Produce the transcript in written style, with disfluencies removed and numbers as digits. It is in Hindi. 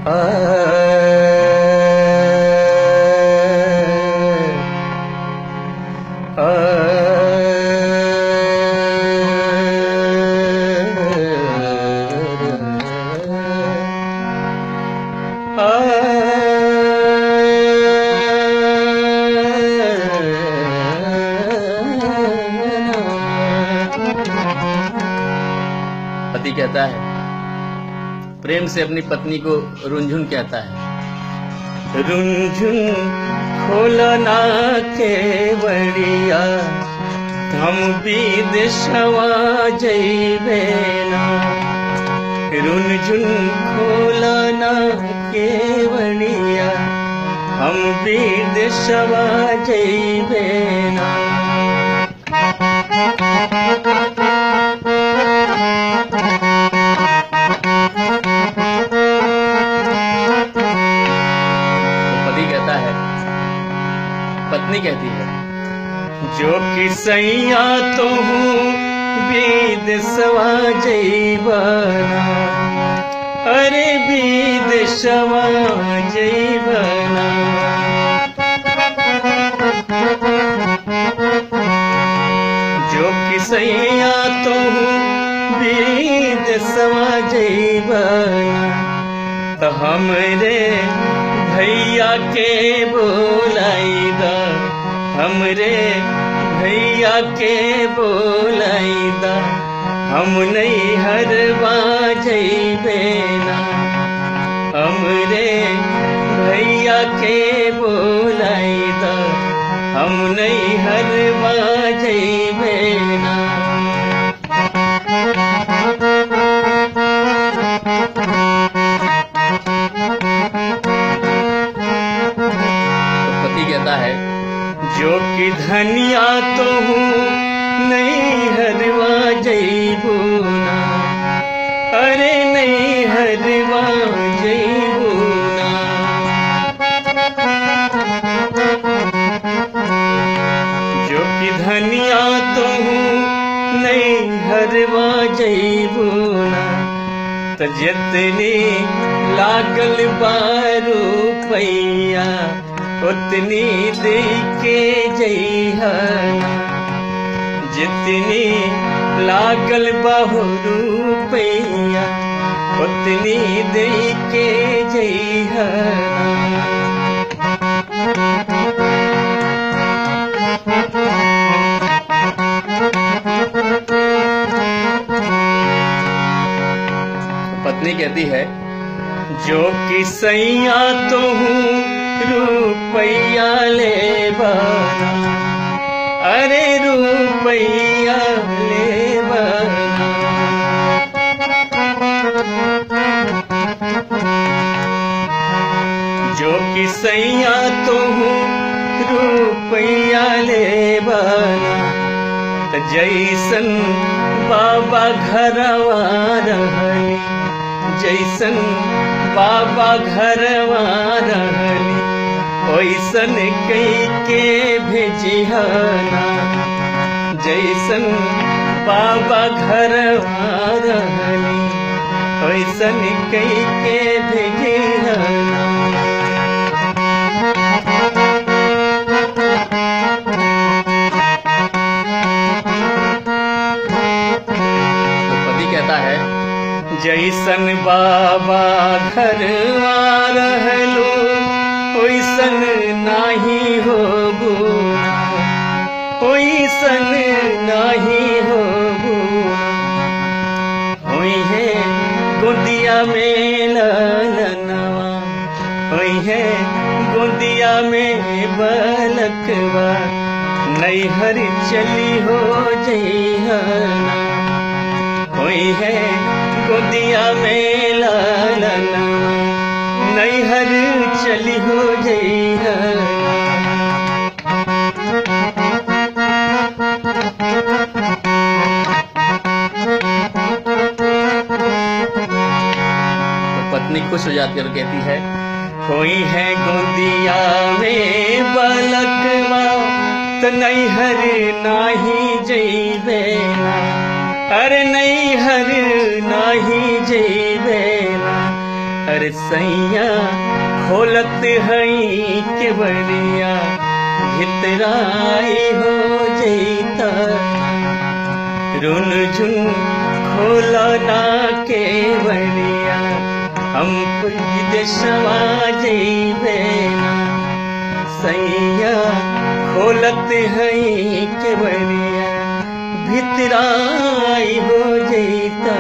पति कहता है, प्रेम से अपनी पत्नी को रुंझुन कहता है, रुंझुन खोलो ना केवड़िया, हम विदेशवा जइबे ना। रुंझुन खोलो ना केवड़िया, हम विदेशवा जइबे ना। पत्नी कहती है, जो किसैया तो हूँ विदेशवा जइबना, अरे विदेशवा जइबना। जो किसैया तो हूँ विदेशवा जइबना, तो हमरे भैया के बोलाई दा, हमरे भैया के बोलाई दा, हम नहीं हरवा जइबे ना। हमरे भैया के बोलाई दा, हम नहीं हरवा जइबे ना। जो कि धनिया तो हूँ नहीं हरवा जइबू ना, अरे नहीं हरवा जइबू ना। जो कि धनिया तो हूँ नहीं हरवा जइबू ना, तो जितनी लागल बारू पैया, उतनी दे के जइहना। जितनी लागल बहु रुपैया, उतनी दे के जइहना। पत्नी कहती है, जो किसैया तो हूँ रुपैया ले बना, अरे रुपैया ले बना। जो किसैया तो हूँ रुपैया ले बना, तो जैसन बाबा घरवा रहली, जैसन बाबा घरवा रहली, ओइसन कई के भेजिहना। जैसन बाबा घरवा रहली, ओइसन कई के भेजिहना। तो पति कहता है, जैसन बाबा घरवा रहलो, ओइसन नाही होबू ना, ओइसन नाही होबू ना। होई है गोदिया में ललनवा, होई है गोदिया में बलकवा, नैहर चली हो जइहना। होई है गोदिया में ललनवा, नैहर चली हो जइहना। पत्नी खुश हो जाती है और कहती है, कोई है गोदिया में बलकवा, तो नैहर नाही जइबे ना, अरे नैहर नाही जइबे ना। अरे सैया खोलत हई के बरिया भितराई हो जैता रुन झुन खोला ना के बरिया हम विदेशवा जैबे ना सैया खोलत हई के बरिया भितराई हो जैता।